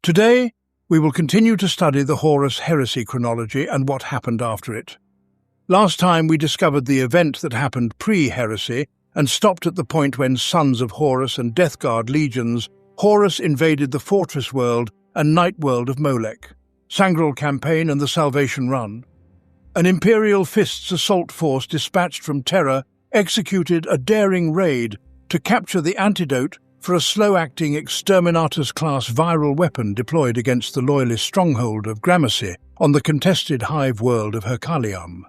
Today, we will continue to study the Horus Heresy chronology and what happened after it. Last time we discovered the event that happened pre-Heresy and stopped at the point when sons of Horus and Death Guard legions, Horus invaded the Fortress World and Night World of Molech, Sangral Campaign and the Salvation Run. An Imperial Fists assault force dispatched from Terra executed a daring raid to capture the antidote for a slow-acting Exterminatus-class viral weapon deployed against the Loyalist stronghold of Gramercy on the contested hive world of Hercaleum.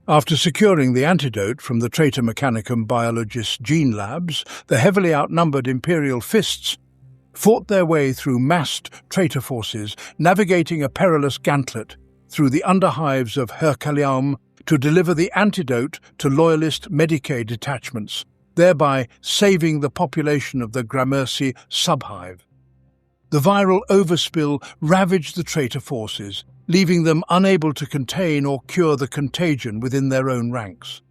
After securing the antidote from the Traitor Mechanicum biologist's gene labs, the heavily outnumbered Imperial Fists fought their way through massed traitor forces, navigating a perilous gauntlet through the underhives of Hercaleum to deliver the antidote to Loyalist Medicae detachments, thereby saving the population of the Gramercy subhive. The viral overspill ravaged the traitor forces, leaving them unable to contain or cure the contagion within their own ranks.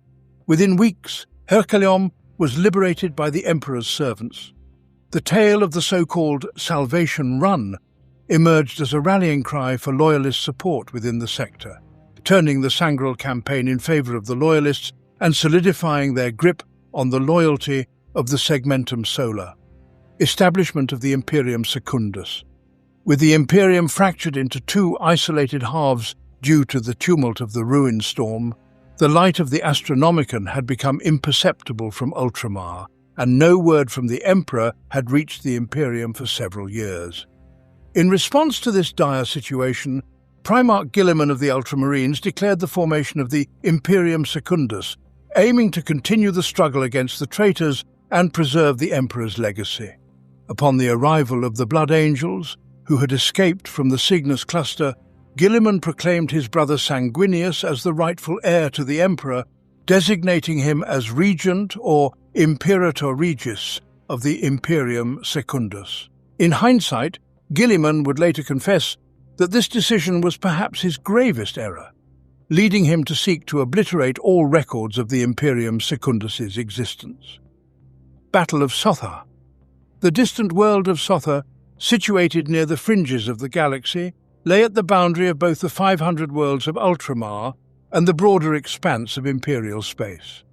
Within weeks, Hercaleum was liberated by the Emperor's servants. The tale of the so-called Salvation Run emerged as a rallying cry for Loyalist support within the sector, turning the Sangral campaign in favour of the Loyalists and solidifying their grip on the loyalty of the Segmentum Solar, establishment of the Imperium Secundus. With the Imperium fractured into two isolated halves due to the tumult of the Ruin Storm, the light of the Astronomicon had become imperceptible from Ultramar, and no word from the Emperor had reached the Imperium for several years. In response to this dire situation, Primarch Guilliman of the Ultramarines declared the formation of the Imperium Secundus, aiming to continue the struggle against the traitors and preserve the Emperor's legacy. Upon the arrival of the Blood Angels, who had escaped from the Cygnus cluster, Guilliman proclaimed his brother Sanguinius as the rightful heir to the Emperor, designating him as Regent or Imperator Regis of the Imperium Secundus. In hindsight, Guilliman would later confess that this decision was perhaps his gravest error, leading him to seek to obliterate all records of the Imperium Secundus's existence. Battle of Sothar. The distant world of Sothar, situated near the fringes of the galaxy, lay at the boundary of both the 500 worlds of Ultramar and the broader expanse of Imperial space.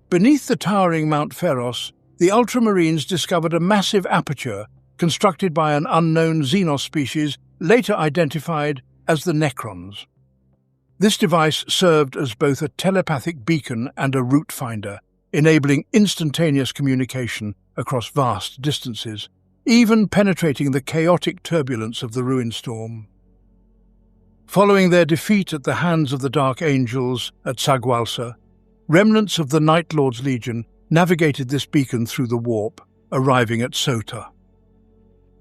Beneath the towering Mount Pharos, the Ultramarines discovered a massive aperture constructed by an unknown Xenos species later identified as the Necrons. This device served as both a telepathic beacon and a route finder, enabling instantaneous communication across vast distances, even penetrating the chaotic turbulence of the Ruin Storm. Following their defeat at the hands of the Dark Angels at Sagwalsa, remnants of the Night Lord's Legion navigated this beacon through the warp, arriving at Sota.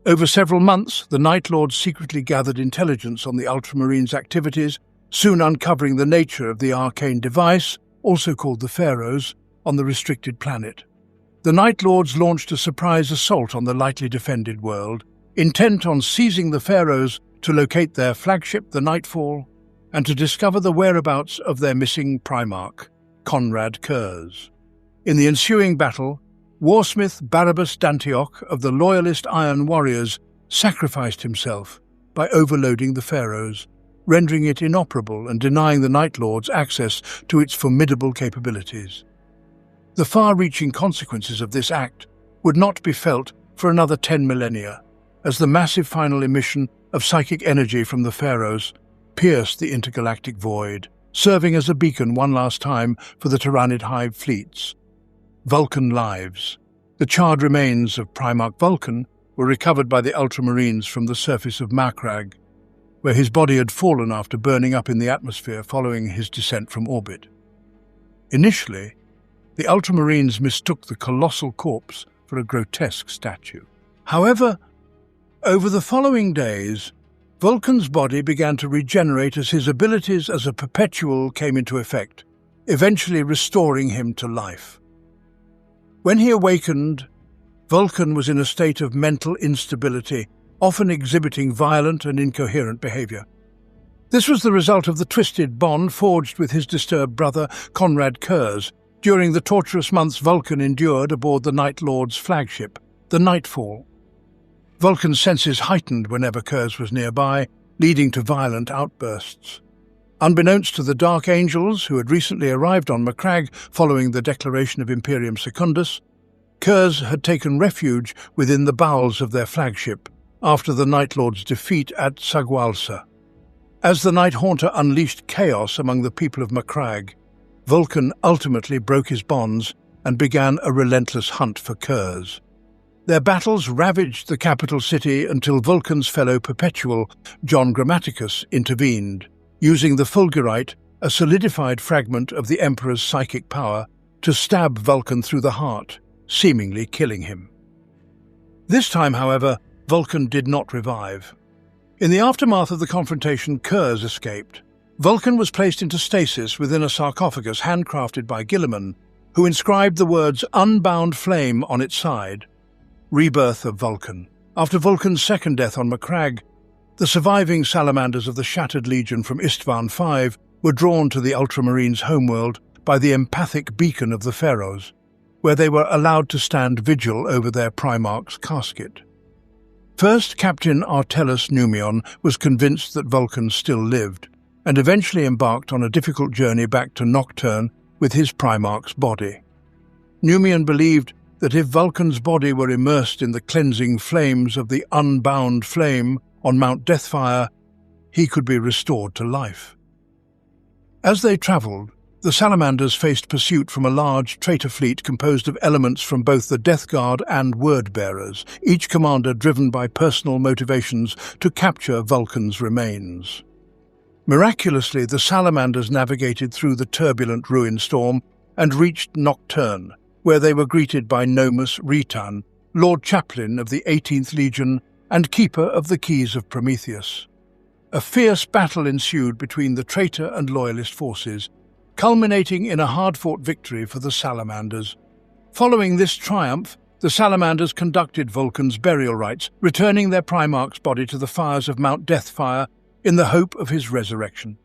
Over several months, the Night Lords secretly gathered intelligence on the Ultramarines' activities, soon uncovering the nature of the arcane device, also called the Pharaohs, on the restricted planet. The Night Lords launched a surprise assault on the lightly defended world, intent on seizing the Pharaohs to locate their flagship, the Nightfall, and to discover the whereabouts of their missing Primarch, Conrad Kurz. In the ensuing battle, Warsmith Barabbas d'Antioch of the Loyalist Iron Warriors sacrificed himself by overloading the Pharaohs, rendering it inoperable and denying the Night Lords access to its formidable capabilities. The far-reaching consequences of this act would not be felt for another 10 millennia, as the massive final emission of psychic energy from the Pharaohs pierced the intergalactic void, serving as a beacon one last time for the Tyrannid Hive fleets. Vulcan lives. The charred remains of Primarch Vulcan were recovered by the Ultramarines from the surface of Makrag, where his body had fallen after burning up in the atmosphere following his descent from orbit. Initially, the Ultramarines mistook the colossal corpse for a grotesque statue. However, over the following days, Vulcan's body began to regenerate as his abilities as a perpetual came into effect, eventually restoring him to life. When he awakened, Vulcan was in a state of mental instability, often exhibiting violent and incoherent behavior. This was the result of the twisted bond forged with his disturbed brother, Conrad Kurz, during the torturous months Vulcan endured aboard the Night Lord's flagship, the Nightfall. Vulcan's senses heightened whenever Kurz was nearby, leading to violent outbursts. Unbeknownst to the Dark Angels, who had recently arrived on Macragge following the declaration of Imperium Secundus, Kurz had taken refuge within the bowels of their flagship after the Night Lord's defeat at Sagwalsa. As the Night Haunter unleashed chaos among the people of Macragge, Vulcan ultimately broke his bonds and began a relentless hunt for Kurz. Their battles ravaged the capital city until Vulcan's fellow perpetual, John Grammaticus, intervened, using the Fulgurite, a solidified fragment of the Emperor's psychic power, to stab Vulcan through the heart, seemingly killing him. This time, however, Vulcan did not revive. In the aftermath of the confrontation, Kurz escaped. Vulcan was placed into stasis within a sarcophagus handcrafted by Guilliman, who inscribed the words "Unbound Flame" on its side. Rebirth of Vulcan. After Vulcan's second death on Macragge, the surviving salamanders of the Shattered Legion from Istvan V were drawn to the Ultramarines' homeworld by the empathic beacon of the Pharaohs, where they were allowed to stand vigil over their Primarch's casket. First Captain Artellus Numion was convinced that Vulcan still lived, and eventually embarked on a difficult journey back to Nocturne with his Primarch's body. Numion believed that if Vulcan's body were immersed in the cleansing flames of the Unbound Flame on Mount Deathfire, he could be restored to life. As they travelled, the Salamanders faced pursuit from a large traitor fleet composed of elements from both the Death Guard and Word-Bearers, each commander driven by personal motivations to capture Vulcan's remains. Miraculously, the Salamanders navigated through the turbulent ruin storm and reached Nocturne, where they were greeted by Nomus Ritan, Lord Chaplain of the 18th Legion and Keeper of the Keys of Prometheus. A fierce battle ensued between the traitor and loyalist forces, culminating in a hard-fought victory for the Salamanders. Following this triumph, the Salamanders conducted Vulcan's burial rites, returning their Primarch's body to the fires of Mount Deathfire in the hope of his resurrection.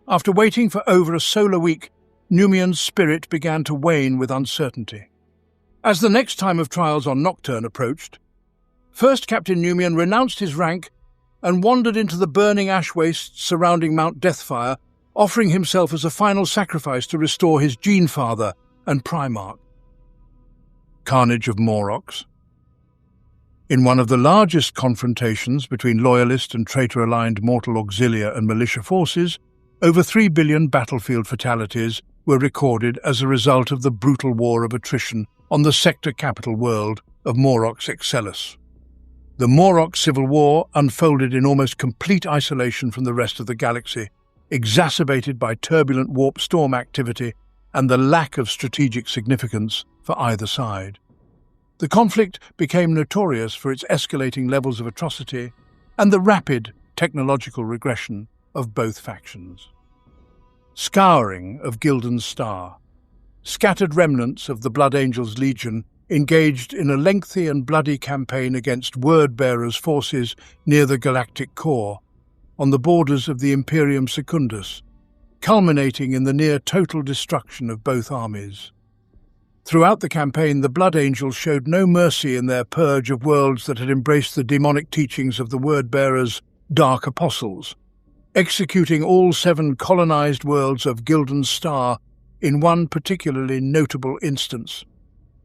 After waiting for over a solar week, Numion's spirit began to wane with uncertainty. As the next time of trials on Nocturne approached, first Captain Numion renounced his rank and wandered into the burning ash wastes surrounding Mount Deathfire, offering himself as a final sacrifice to restore his Gene-Father and Primarch. Carnage of Moroks. In one of the largest confrontations between loyalist and traitor-aligned mortal auxilia and militia forces, over 3 billion battlefield fatalities were recorded as a result of the brutal war of attrition on the sector capital world of Moroks Excellus. The Morok Civil War unfolded in almost complete isolation from the rest of the galaxy, exacerbated by turbulent warp storm activity and the lack of strategic significance for either side. The conflict became notorious for its escalating levels of atrocity and the rapid technological regression of both factions. Scouring of Gildan's Star. Scattered remnants of the Blood Angels' Legion engaged in a lengthy and bloody campaign against Word-Bearers' forces near the galactic core, on the borders of the Imperium Secundus, culminating in the near-total destruction of both armies. Throughout the campaign, the Blood Angels showed no mercy in their purge of worlds that had embraced the demonic teachings of the Word-Bearers' Dark Apostles, executing all 7 colonized worlds of Gildan's Star in one particularly notable instance.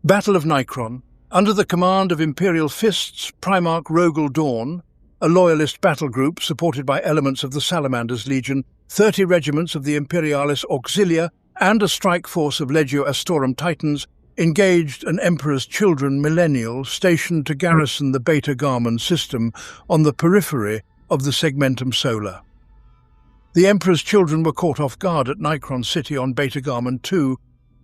Battle of Nicron. Under the command of Imperial Fists, Primarch Rogel Dawn, a loyalist battle group supported by elements of the Salamanders' Legion, 30 regiments of the Imperialis Auxilia, and a strike force of Legio Astorum Titans, engaged an Emperor's Children Millennial stationed to garrison the Beta Garmon system on the periphery of the Segmentum Solar. The Emperor's Children were caught off guard at Nicron City on Beta Garmon II,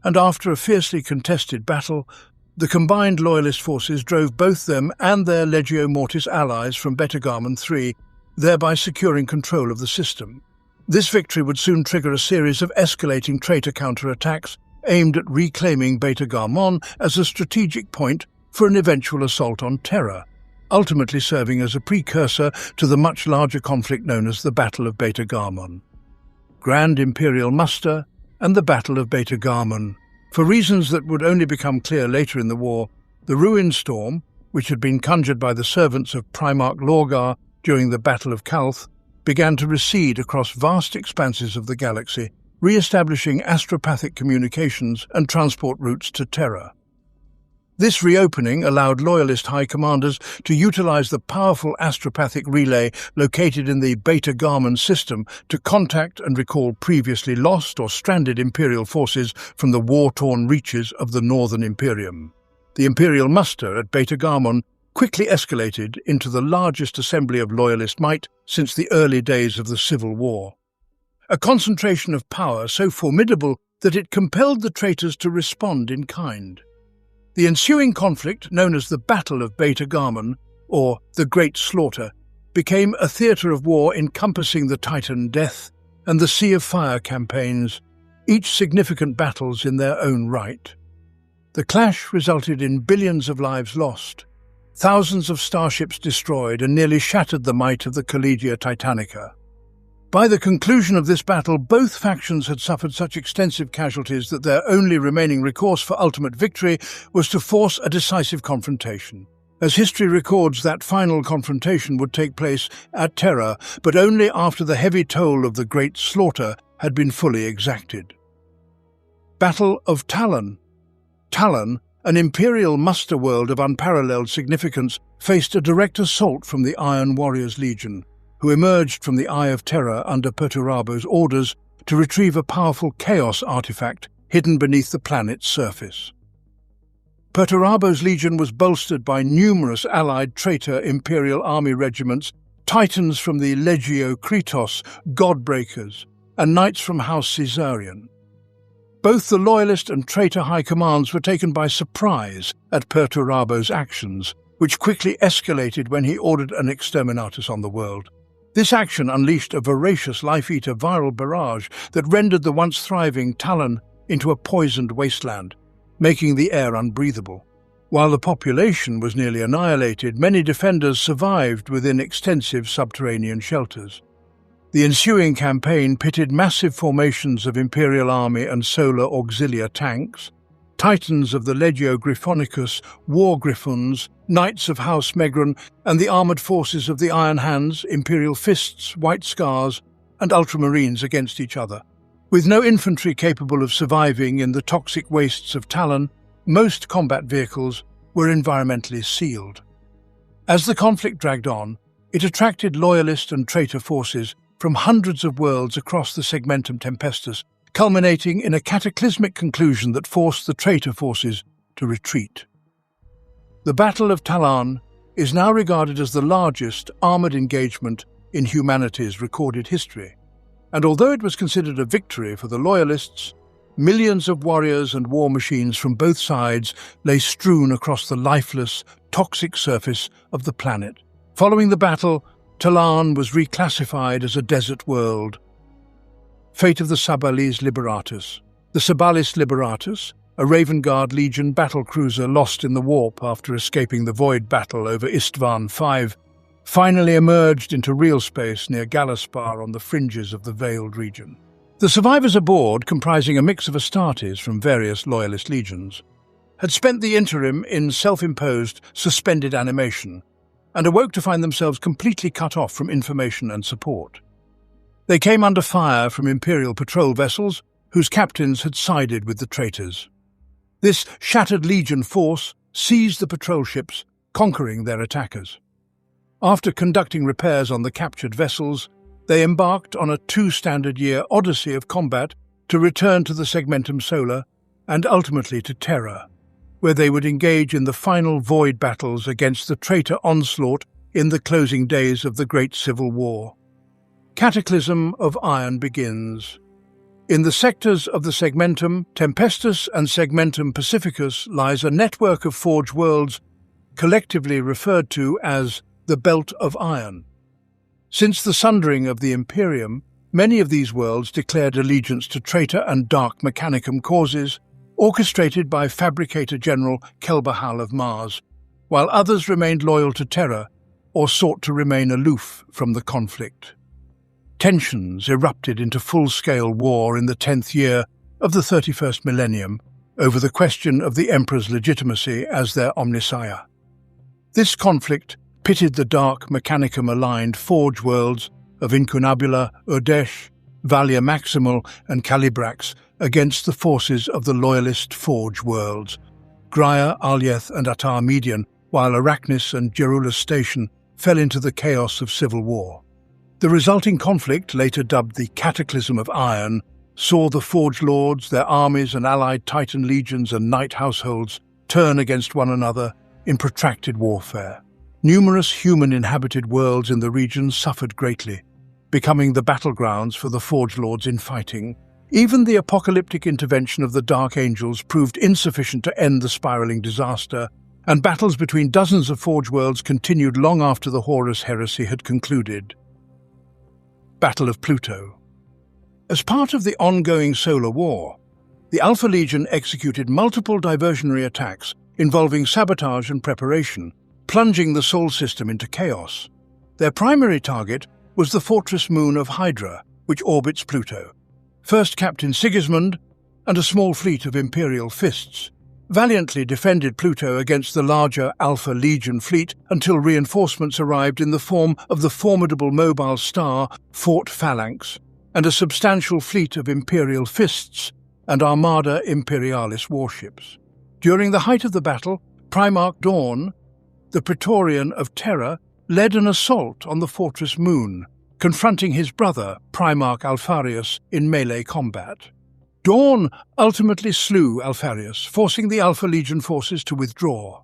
and after a fiercely contested battle, the combined Loyalist forces drove both them and their Legio Mortis allies from Beta Garmon III, thereby securing control of the system. This victory would soon trigger a series of escalating traitor counterattacks aimed at reclaiming Beta Garmon as a strategic point for an eventual assault on Terra, ultimately serving as a precursor to the much larger conflict known as the Battle of Beta Garmon. Grand Imperial Muster and the Battle of Beta Garmon. For reasons that would only become clear later in the war, the Ruin Storm, which had been conjured by the servants of Primarch Lorgar during the Battle of Calth, began to recede across vast expanses of the galaxy, re-establishing astropathic communications and transport routes to Terra. This reopening allowed Loyalist high commanders to utilize the powerful astropathic relay located in the Beta Garman system to contact and recall previously lost or stranded Imperial forces from the war-torn reaches of the Northern Imperium. The Imperial muster at Beta Garman quickly escalated into the largest assembly of Loyalist might since the early days of the Civil War. A concentration of power so formidable that it compelled the traitors to respond in kind. The ensuing conflict, known as the Battle of Beta Garman, or the Great Slaughter, became a theatre of war encompassing the Titan Death and the Sea of Fire campaigns, each significant battles in their own right. The clash resulted in billions of lives lost, thousands of starships destroyed, and nearly shattered the might of the Collegia Titanica. By the conclusion of this battle, both factions had suffered such extensive casualties that their only remaining recourse for ultimate victory was to force a decisive confrontation. As history records, that final confrontation would take place at Terra, but only after the heavy toll of the Great Slaughter had been fully exacted. Battle of Talon. Talon, an Imperial muster world of unparalleled significance, faced a direct assault from the Iron Warriors Legion, who emerged from the Eye of Terror under Perturabo's orders to retrieve a powerful Chaos artifact hidden beneath the planet's surface. Perturabo's legion was bolstered by numerous allied traitor Imperial army regiments, titans from the Legio Kritos, Godbreakers, and knights from House Caesarion. Both the Loyalist and traitor high commands were taken by surprise at Perturabo's actions, which quickly escalated when he ordered an exterminatus on the world. This action unleashed a voracious life-eater viral barrage that rendered the once thriving Talon into a poisoned wasteland, making the air unbreathable. While the population was nearly annihilated, many defenders survived within extensive subterranean shelters. The ensuing campaign pitted massive formations of Imperial Army and Solar Auxilia tanks, titans of the Legio Griffonicus, War Griffons, Knights of House Megron, and the armoured forces of the Iron Hands, Imperial Fists, White Scars, and Ultramarines against each other. With no infantry capable of surviving in the toxic wastes of Talon, most combat vehicles were environmentally sealed. As the conflict dragged on, it attracted Loyalist and traitor forces from hundreds of worlds across the Segmentum Tempestus, culminating in a cataclysmic conclusion that forced the traitor forces to retreat. The Battle of Talon is now regarded as the largest armoured engagement in humanity's recorded history, and although it was considered a victory for the Loyalists, millions of warriors and war machines from both sides lay strewn across the lifeless, toxic surface of the planet. Following the battle, Talon was reclassified as a desert world. Fate of the Sabalis Liberatus. The Sabalis Liberatus, a Raven Guard Legion battlecruiser lost in the warp after escaping the Void battle over Istvan V, finally emerged into real space near Galaspar on the fringes of the Veiled region. The survivors aboard, comprising a mix of Astartes from various Loyalist legions, had spent the interim in self-imposed, suspended animation, and awoke to find themselves completely cut off from information and support. They came under fire from Imperial patrol vessels, whose captains had sided with the traitors. This shattered Legion force seized the patrol ships, conquering their attackers. After conducting repairs on the captured vessels, they embarked on a 2-standard-year odyssey of combat to return to the Segmentum Solar and ultimately to Terra, where they would engage in the final Void battles against the traitor onslaught in the closing days of the Great Civil War. Cataclysm of Iron begins. In the sectors of the Segmentum Tempestus and Segmentum Pacificus lies a network of forge worlds collectively referred to as the Belt of Iron. Since the sundering of the Imperium, many of these worlds declared allegiance to traitor and dark mechanicum causes, orchestrated by Fabricator General Kelbahal of Mars, while others remained loyal to Terra or sought to remain aloof from the conflict. Tensions erupted into full-scale war in the 10th year of the 31st millennium over the question of the Emperor's legitimacy as their omnissiah. This conflict pitted the dark Mechanicum-aligned Forge worlds of Incunabula, Urdesh, Valia Maximal and Calibrax against the forces of the loyalist Forge worlds, Graia, Alyeth and Atar Median, while Arachnis and Gerulus Station fell into the chaos of civil war. The resulting conflict, later dubbed the Cataclysm of Iron, saw the Forge Lords, their armies and allied Titan legions and knight households turn against one another in protracted warfare. Numerous human-inhabited worlds in the region suffered greatly, becoming the battlegrounds for the Forge Lords in fighting. Even the apocalyptic intervention of the Dark Angels proved insufficient to end the spiraling disaster, and battles between dozens of Forge worlds continued long after the Horus Heresy had concluded. Battle of Pluto. As part of the ongoing solar war, the Alpha Legion executed multiple diversionary attacks involving sabotage and preparation, plunging the Sol system into chaos. Their primary target was the fortress moon of Hydra, which orbits Pluto. First Captain Sigismund and a small fleet of Imperial Fists valiantly defended Pluto against the larger Alpha Legion fleet until reinforcements arrived in the form of the formidable mobile star Fort Phalanx and a substantial fleet of Imperial Fists and Armada Imperialis warships. During the height of the battle, Primarch Dawn, the Praetorian of Terra, led an assault on the fortress moon, confronting his brother, Primarch Alpharius, in melee combat. Dawn ultimately slew Alpharius, forcing the Alpha Legion forces to withdraw.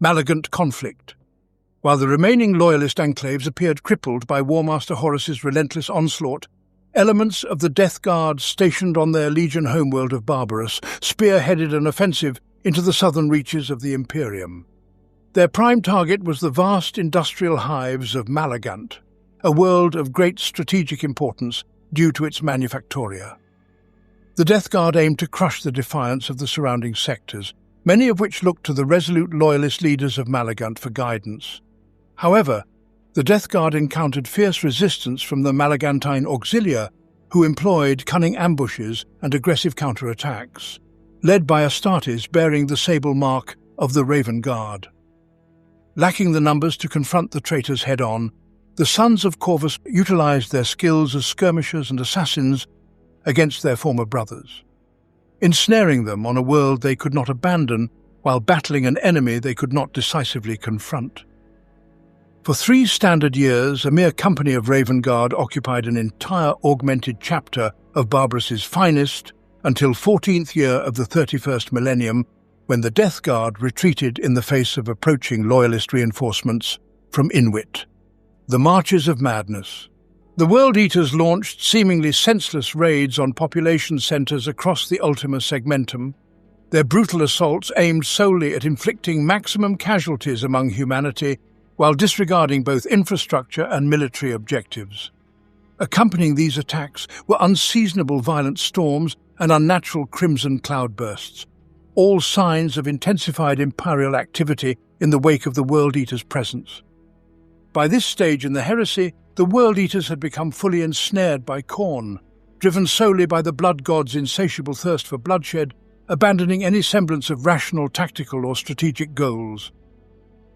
Malagant conflict. While the remaining loyalist enclaves appeared crippled by Warmaster Horus's relentless onslaught, elements of the Death Guard stationed on their Legion homeworld of Barbarus spearheaded an offensive into the southern reaches of the Imperium. Their prime target was the vast industrial hives of Malagant, a world of great strategic importance due to its manufactoria. The Death Guard aimed to crush the defiance of the surrounding sectors, many of which looked to the resolute loyalist leaders of Malagant for guidance. However, the Death Guard encountered fierce resistance from the Malagantine Auxilia, who employed cunning ambushes and aggressive counterattacks, led by Astartes bearing the sable mark of the Raven Guard. Lacking the numbers to confront the traitors head-on, the Sons of Corvus utilized their skills as skirmishers and assassins against their former brothers, ensnaring them on a world they could not abandon while battling an enemy they could not decisively confront. For 3 standard years, a mere company of Raven Guard occupied an entire augmented chapter of Barbarus's finest until 14th year of the 31st millennium, when the Death Guard retreated in the face of approaching loyalist reinforcements from Inwit. The Marches of Madness. The World Eaters launched seemingly senseless raids on population centers across the Ultima Segmentum. Their brutal assaults aimed solely at inflicting maximum casualties among humanity while disregarding both infrastructure and military objectives. Accompanying these attacks were unseasonable violent storms and unnatural crimson cloudbursts, all signs of intensified Imperial activity in the wake of the World Eaters' presence. By this stage in the Heresy, the World Eaters had become fully ensnared by Khorne, driven solely by the Blood God's insatiable thirst for bloodshed, abandoning any semblance of rational tactical or strategic goals.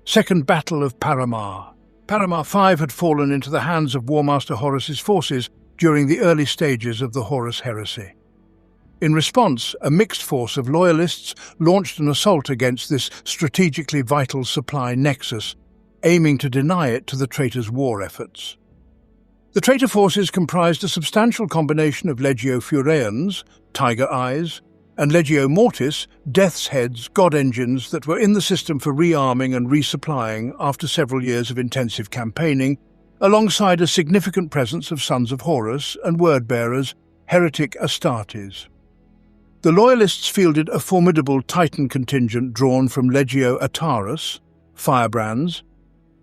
Second Battle of Paramar. Paramar 5 had fallen into the hands of Warmaster Horus's forces during the early stages of the Horus Heresy. In response, a mixed force of loyalists launched an assault against this strategically vital supply nexus, aiming to deny it to the traitors' war efforts. The traitor forces comprised a substantial combination of Legio Fureans, Tiger Eyes, and Legio Mortis, Death's Heads, God Engines that were in the system for rearming and resupplying after several years of intensive campaigning, alongside a significant presence of Sons of Horus and word-bearers, Heretic Astartes. The Loyalists fielded a formidable Titan contingent drawn from Legio Atarus, Firebrands,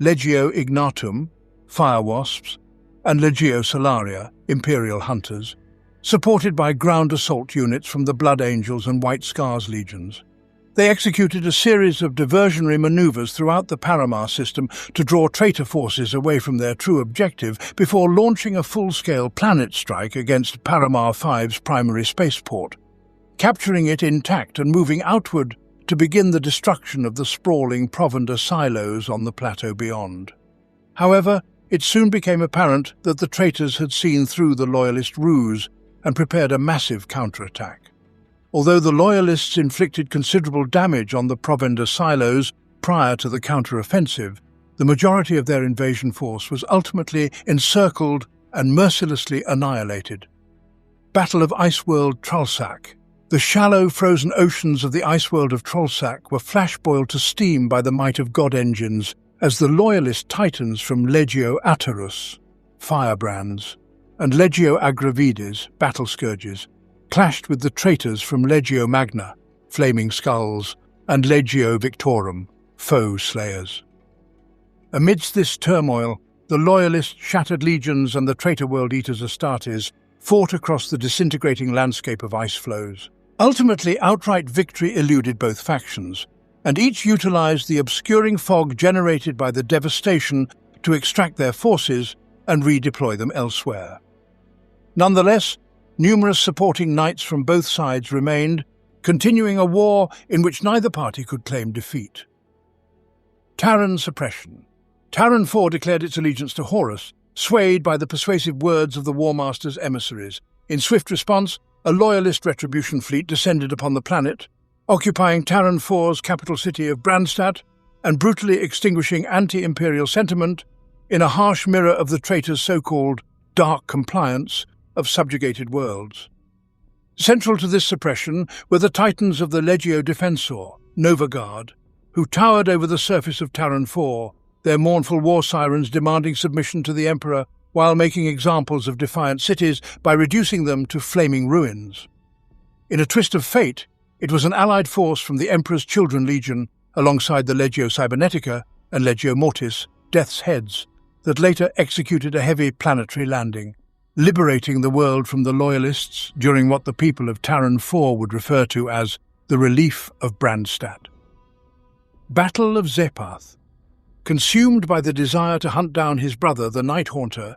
Legio Ignatum, Firewasps, and Legio Solaria, Imperial Hunters, supported by ground assault units from the Blood Angels and White Scars legions. They executed a series of diversionary maneuvers throughout the Paramar system to draw traitor forces away from their true objective before launching a full-scale planet strike against Paramar 5's primary spaceport, capturing it intact and moving outward to begin the destruction of the sprawling provender silos on the plateau beyond. However, it soon became apparent that the traitors had seen through the Loyalist ruse and prepared a massive counterattack. Although the Loyalists inflicted considerable damage on the provender silos prior to the counter-offensive, the majority of their invasion force was ultimately encircled and mercilessly annihilated. Battle of Iceworld Trollsack. The shallow, frozen oceans of the Iceworld of Trollsack were flash-boiled to steam by the might of god engines as the Loyalist titans from Legio Atarus, firebrands, and Legio Agravides, battle scourges, clashed with the traitors from Legio Magna, flaming skulls, and Legio Victorum, foe slayers. Amidst this turmoil, the Loyalist shattered legions and the traitor world eaters Astartes fought across the disintegrating landscape of ice flows. Ultimately, outright victory eluded both factions, and each utilized the obscuring fog generated by the devastation to extract their forces and redeploy them elsewhere. Nonetheless, numerous supporting knights from both sides remained, continuing a war in which neither party could claim defeat. Terran suppression. Terran IV declared its allegiance to Horus, swayed by the persuasive words of the War Master's emissaries. In swift response, a Loyalist retribution fleet descended upon the planet, occupying Terran IV's capital city of Brandstadt and brutally extinguishing anti-imperial sentiment in a harsh mirror of the traitors' so-called dark compliance of subjugated worlds. Central to this suppression were the titans of the Legio Defensor, Nova Guard, who towered over the surface of Terran IV, their mournful war sirens demanding submission to the Emperor while making examples of defiant cities by reducing them to flaming ruins. In a twist of fate, it was an allied force from the Emperor's Children Legion, alongside the Legio Cybernetica and Legio Mortis, Death's Heads, that later executed a heavy planetary landing, liberating the world from the Loyalists during what the people of Terran IV would refer to as the Relief of Brandstadt. Battle of Zepath. Consumed by the desire to hunt down his brother, the Night Haunter,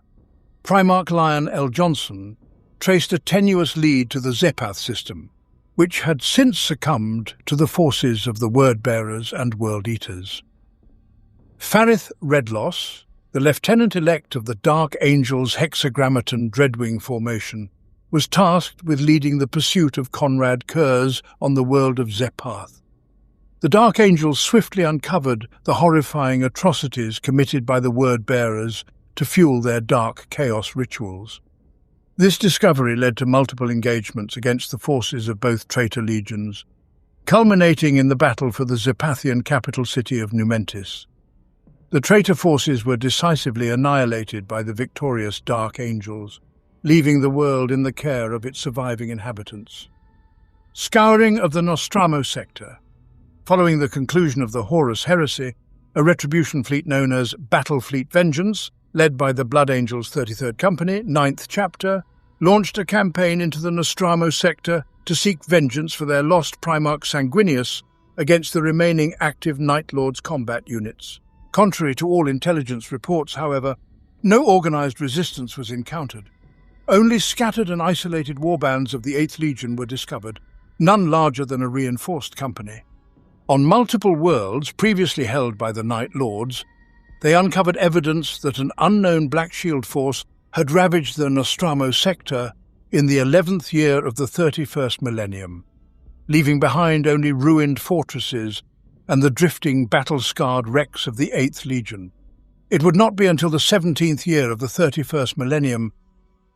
Primarch Lion L. Johnson traced a tenuous lead to the Zepath system, which had since succumbed to the forces of the Word-Bearers and World-Eaters. Farith Redloss, the lieutenant-elect of the Dark Angels Hexagrammaton Dreadwing formation, was tasked with leading the pursuit of Conrad Kurz on the world of Zepath. The Dark Angels swiftly uncovered the horrifying atrocities committed by the Word-Bearers to fuel their dark chaos rituals. This discovery led to multiple engagements against the forces of both traitor legions, culminating in the battle for the Zepathian capital city of Numentis. The traitor forces were decisively annihilated by the victorious Dark Angels, leaving the world in the care of its surviving inhabitants. Scouring of the Nostramo sector. Following the conclusion of the Horus Heresy, a retribution fleet known as Battle Fleet Vengeance, led by the Blood Angels 33rd Company, 9th Chapter, launched a campaign into the Nostramo sector to seek vengeance for their lost Primarch Sanguinius against the remaining active Night Lords combat units. Contrary to all intelligence reports, however, no organized resistance was encountered. Only scattered and isolated warbands of the 8th Legion were discovered, none larger than a reinforced company. On multiple worlds previously held by the Night Lords, they uncovered evidence that an unknown Black Shield force had ravaged the Nostramo sector in the 11th year of the 31st millennium, leaving behind only ruined fortresses and the drifting, battle-scarred wrecks of the 8th Legion. It would not be until the 17th year of the 31st millennium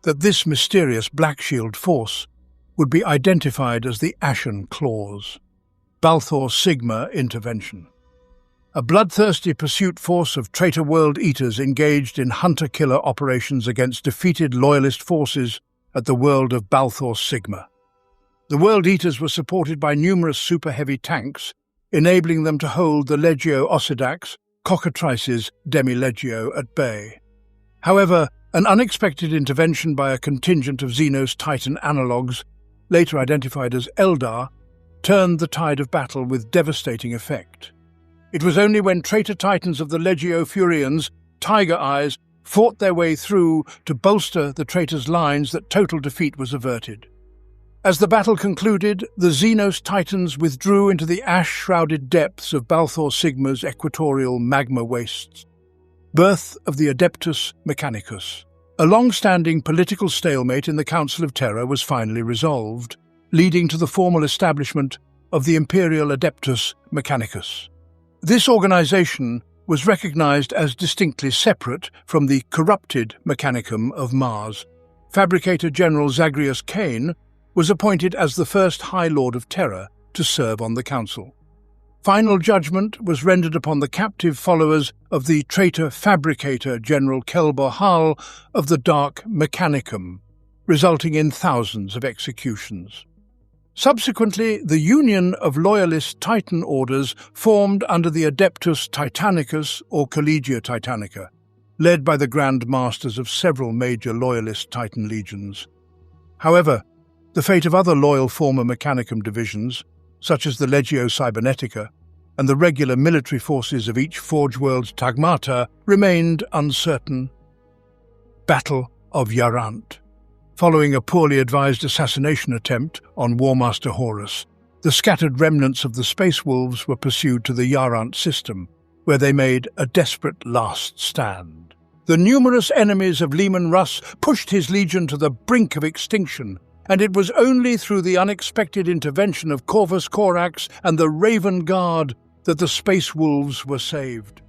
that this mysterious Black Shield force would be identified as the Ashen Claws. Balthor Sigma Intervention. A bloodthirsty pursuit force of traitor world eaters engaged in hunter-killer operations against defeated loyalist forces at the world of Balthor Sigma. The world eaters were supported by numerous super-heavy tanks, enabling them to hold the Legio Ossidax, Cockatrices Demi-Legio at bay. However, an unexpected intervention by a contingent of Xenos Titan analogues, later identified as Eldar, turned the tide of battle with devastating effect. It was only when traitor titans of the Legio Furians, Tiger Eyes, fought their way through to bolster the traitors' lines that total defeat was averted. As the battle concluded, the Xenos Titans withdrew into the ash-shrouded depths of Balthor Sigma's equatorial magma wastes. Birth of the Adeptus Mechanicus. A long-standing political stalemate in the Council of Terra was finally resolved, leading to the formal establishment of the Imperial Adeptus Mechanicus. This organization was recognized as distinctly separate from the corrupted Mechanicum of Mars. Fabricator General Zagreus Kane was appointed as the first High Lord of Terra to serve on the Council. Final judgment was rendered upon the captive followers of the traitor fabricator General Kelbor Hal of the Dark Mechanicum, resulting in thousands of executions. Subsequently, the Union of Loyalist Titan Orders formed under the Adeptus Titanicus or Collegia Titanica, led by the Grand Masters of several major Loyalist Titan legions. However, the fate of other loyal former Mechanicum divisions, such as the Legio Cybernetica and the regular military forces of each Forge World's Tagmata, remained uncertain. Battle of Yarant. Following a poorly advised assassination attempt on Warmaster Horus, the scattered remnants of the Space Wolves were pursued to the Yarant system, where they made a desperate last stand. The numerous enemies of Leman Russ pushed his legion to the brink of extinction, and it was only through the unexpected intervention of Corvus Corax and the Raven Guard that the Space Wolves were saved.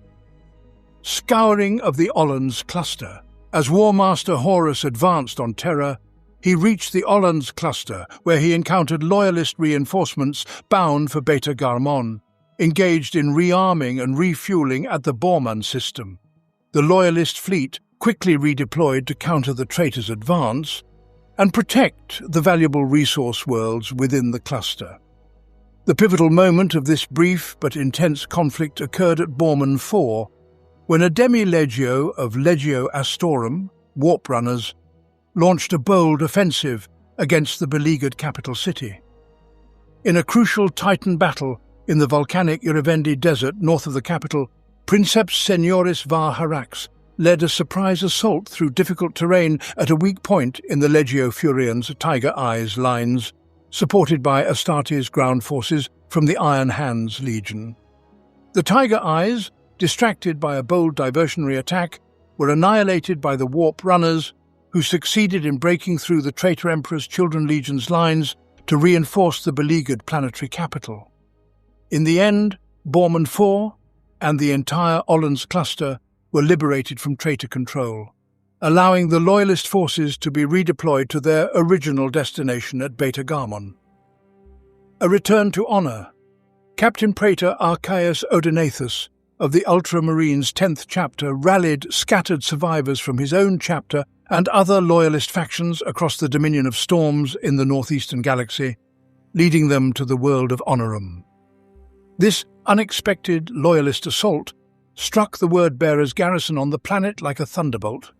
Scouring of the Ollans cluster. As Warmaster Horus advanced on Terra, he reached the Ollans cluster, where he encountered Loyalist reinforcements bound for Beta Garmon, engaged in rearming and refueling at the Borman system. The Loyalist fleet quickly redeployed to counter the traitor's advance and protect the valuable resource worlds within the cluster. The pivotal moment of this brief but intense conflict occurred at Borman 4, when a demi-legio of Legio Astorum, warp runners, launched a bold offensive against the beleaguered capital city. In a crucial Titan battle in the volcanic Irivendi Desert north of the capital, Princeps Senioris var Harax led a surprise assault through difficult terrain at a weak point in the Legio Furians' Tiger Eyes lines, supported by Astartes ground forces from the Iron Hands Legion. The Tiger Eyes, distracted by a bold diversionary attack, were annihilated by the Warp Runners, who succeeded in breaking through the Traitor Emperor's Children Legion's lines to reinforce the beleaguered planetary capital. In the end, Borman 4 and the entire Ollans cluster were liberated from traitor control, allowing the Loyalist forces to be redeployed to their original destination at Beta Garmon. A return to honour. Captain Praetor Archias Odenathus of the Ultramarines' 10th chapter rallied scattered survivors from his own chapter and other Loyalist factions across the Dominion of Storms in the northeastern galaxy, leading them to the world of Honorum. This unexpected Loyalist assault struck the Word-Bearers' garrison on the planet like a thunderbolt.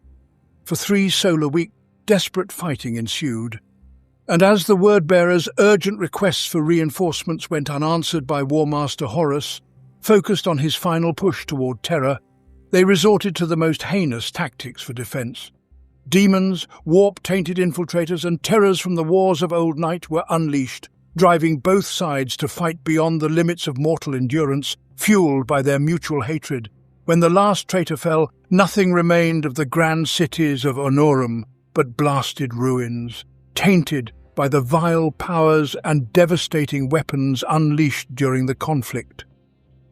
For 3 solar weeks, desperate fighting ensued, and as the Word-Bearers' urgent requests for reinforcements went unanswered by Warmaster Horus, focused on his final push toward Terra, they resorted to the most heinous tactics for defense. Demons, warp-tainted infiltrators, and terrors from the wars of Old Night were unleashed, driving both sides to fight beyond the limits of mortal endurance, fueled by their mutual hatred. When the last traitor fell, nothing remained of the grand cities of Honorum but blasted ruins, tainted by the vile powers and devastating weapons unleashed during the conflict,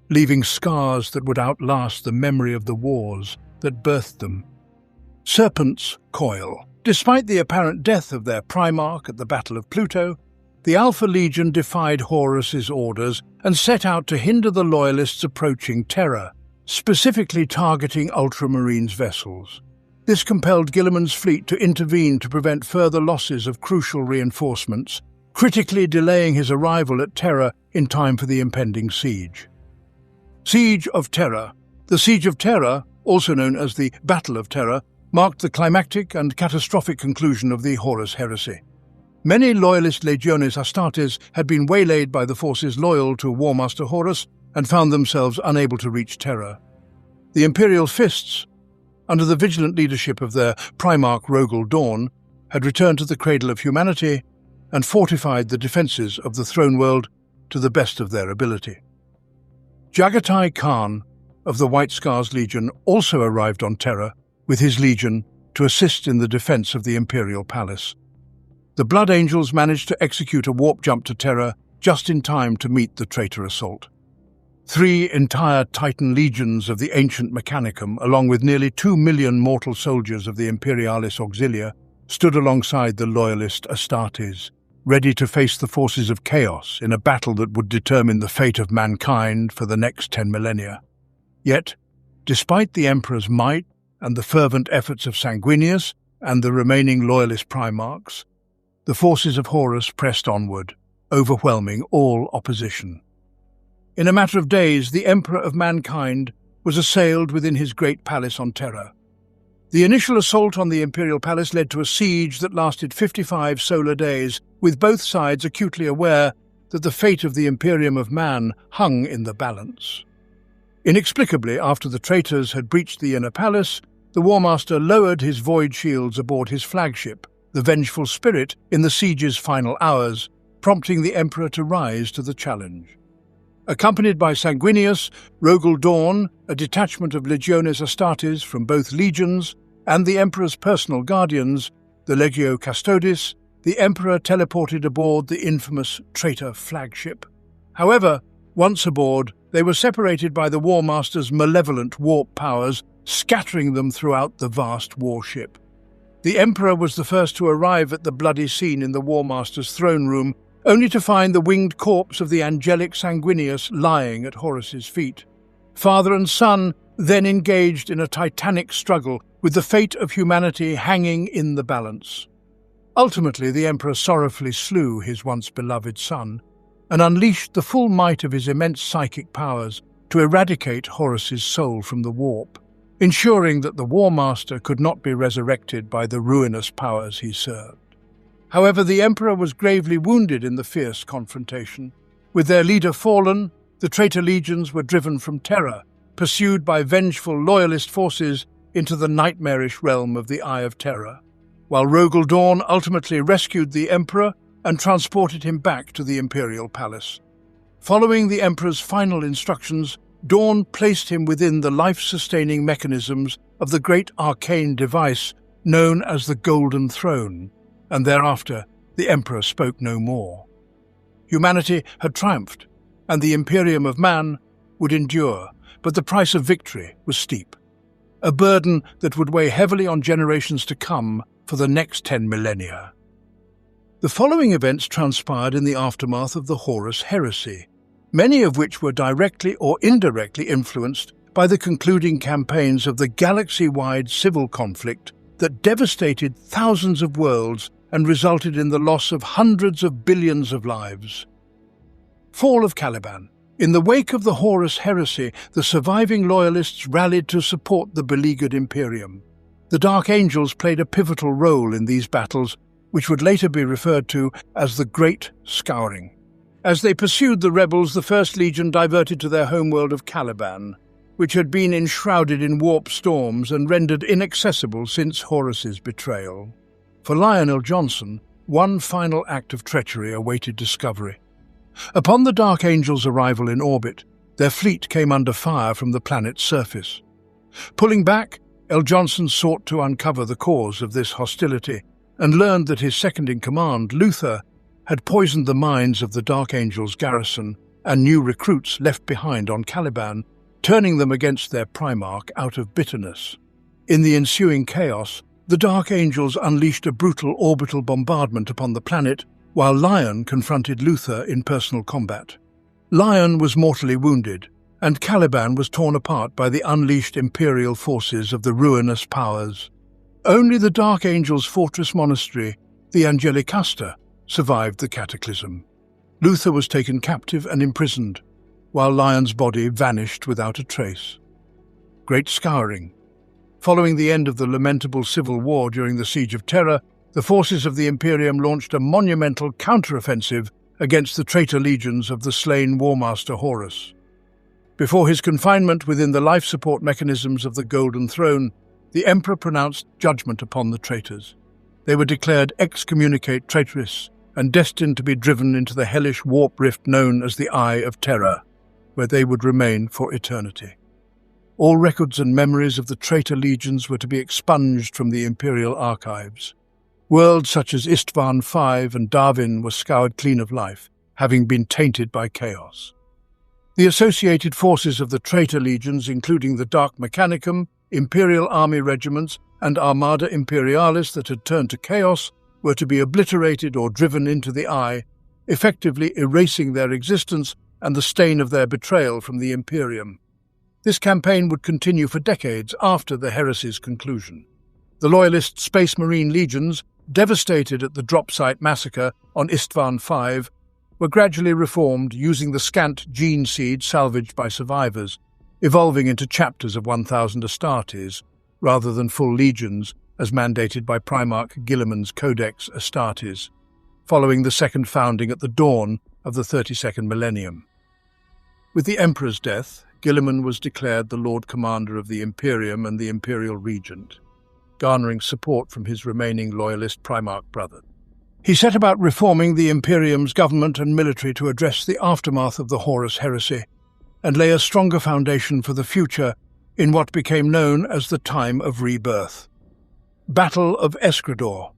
leaving scars that would outlast the memory of the wars that birthed them. Serpent's Coil. Despite the apparent death of their Primarch at the Battle of Pluto, the Alpha Legion defied Horus's orders and set out to hinder the Loyalists approaching Terra, specifically targeting Ultramarines' vessels. This compelled Guilliman's fleet to intervene to prevent further losses of crucial reinforcements, critically delaying his arrival at Terra in time for the impending siege. Siege of Terra. The Siege of Terra, also known as the Battle of Terra, marked the climactic and catastrophic conclusion of the Horus Heresy. Many Loyalist Legiones Astartes had been waylaid by the forces loyal to Warmaster Horus and found themselves unable to reach Terra. The Imperial Fists, under the vigilant leadership of their Primarch Rogel Dawn, had returned to the cradle of humanity and fortified the defences of the throne world to the best of their ability. Jagatai Khan of the White Scars Legion also arrived on Terra with his legion to assist in the defence of the Imperial Palace. The Blood Angels managed to execute a warp jump to Terra just in time to meet the traitor assault. 3 entire Titan legions of the ancient Mechanicum, along with nearly 2 million mortal soldiers of the Imperialis Auxilia, stood alongside the loyalist Astartes, ready to face the forces of chaos in a battle that would determine the fate of mankind for the next 10 millennia. Yet, despite the Emperor's might and the fervent efforts of Sanguinius and the remaining loyalist Primarchs, the forces of Horus pressed onward, overwhelming all opposition. In a matter of days, the Emperor of Mankind was assailed within his great palace on Terra. The initial assault on the Imperial Palace led to a siege that lasted 55 solar days, with both sides acutely aware that the fate of the Imperium of Man hung in the balance. Inexplicably, after the traitors had breached the inner palace, the War Master lowered his void shields aboard his flagship, the Vengeful Spirit, in the siege's final hours, prompting the Emperor to rise to the challenge. Accompanied by Sanguinius, Rogel Dawn, a detachment of Legiones Astartes from both legions, and the Emperor's personal guardians, the Legio Custodes, the Emperor teleported aboard the infamous traitor flagship. However, once aboard, they were separated by the War Master's malevolent warp powers, scattering them throughout the vast warship. The Emperor was the first to arrive at the bloody scene in the War Master's throne room, only to find the winged corpse of the angelic Sanguinius lying at Horus's feet. Father and son then engaged in a titanic struggle, with the fate of humanity hanging in the balance. Ultimately, the Emperor sorrowfully slew his once-beloved son and unleashed the full might of his immense psychic powers to eradicate Horus's soul from the warp, ensuring that the War Master could not be resurrected by the ruinous powers he served. However, the Emperor was gravely wounded in the fierce confrontation. With their leader fallen, the traitor legions were driven from Terra, pursued by vengeful loyalist forces into the nightmarish realm of the Eye of Terror, while Rogel Dawn ultimately rescued the Emperor and transported him back to the Imperial Palace. Following the Emperor's final instructions, Dawn placed him within the life-sustaining mechanisms of the great arcane device known as the Golden Throne, and thereafter the Emperor spoke no more. Humanity had triumphed, and the Imperium of Man would endure, but the price of victory was steep, a burden that would weigh heavily on generations to come for the next 10 millennia. The following events transpired in the aftermath of the Horus Heresy, many of which were directly or indirectly influenced by the concluding campaigns of the galaxy-wide civil conflict that devastated thousands of worlds and resulted in the loss of hundreds of billions of lives. Fall of Caliban. In the wake of the Horus Heresy, the surviving loyalists rallied to support the beleaguered Imperium. The Dark Angels played a pivotal role in these battles, which would later be referred to as the Great Scouring. As they pursued the rebels, the First Legion diverted to their homeworld of Caliban, which had been enshrouded in warp storms and rendered inaccessible since Horus's betrayal. For Lionel Johnson, one final act of treachery awaited discovery. Upon the Dark Angels' arrival in orbit, their fleet came under fire from the planet's surface. Pulling back, L. Johnson sought to uncover the cause of this hostility and learned that his second-in-command, Luther, had poisoned the minds of the Dark Angels' garrison and new recruits left behind on Caliban, turning them against their Primarch out of bitterness. In the ensuing chaos, the Dark Angels unleashed a brutal orbital bombardment upon the planet, while Lion confronted Luther in personal combat. Lion was mortally wounded, and Caliban was torn apart by the unleashed Imperial forces of the ruinous powers. Only the Dark Angels' fortress monastery, the Angelicaster, survived the cataclysm. Luther was taken captive and imprisoned, while Lion's body vanished without a trace. Great Scouring. Following the end of the lamentable civil war during the Siege of Terra, the forces of the Imperium launched a monumental counteroffensive against the traitor legions of the slain War Master Horus. Before his confinement within the life support mechanisms of the Golden Throne, the Emperor pronounced judgment upon the traitors. They were declared excommunicate traitorous and destined to be driven into the hellish warp rift known as the Eye of Terror, where they would remain for eternity. All records and memories of the traitor legions were to be expunged from the Imperial archives. Worlds such as Istvan V and Darwin were scoured clean of life, having been tainted by chaos. The associated forces of the traitor legions, including the Dark Mechanicum, Imperial Army regiments, and Armada Imperialis that had turned to chaos, were to be obliterated or driven into the Eye, effectively erasing their existence and the stain of their betrayal from the Imperium. This campaign would continue for decades after the Heresy's conclusion. The Loyalist Space Marine legions, devastated at the drop site massacre on Istvan V, were gradually reformed using the scant gene seed salvaged by survivors, evolving into chapters of 1,000 Astartes, rather than full legions, as mandated by Primarch Guilliman's Codex Astartes, following the second founding at the dawn of the 32nd millennium. With the Emperor's death, Guilliman was declared the Lord Commander of the Imperium and the Imperial Regent, garnering support from his remaining loyalist Primarch brother. He set about reforming the Imperium's government and military to address the aftermath of the Horus Heresy and lay a stronger foundation for the future in what became known as the Time of Rebirth. Battle of Escrador.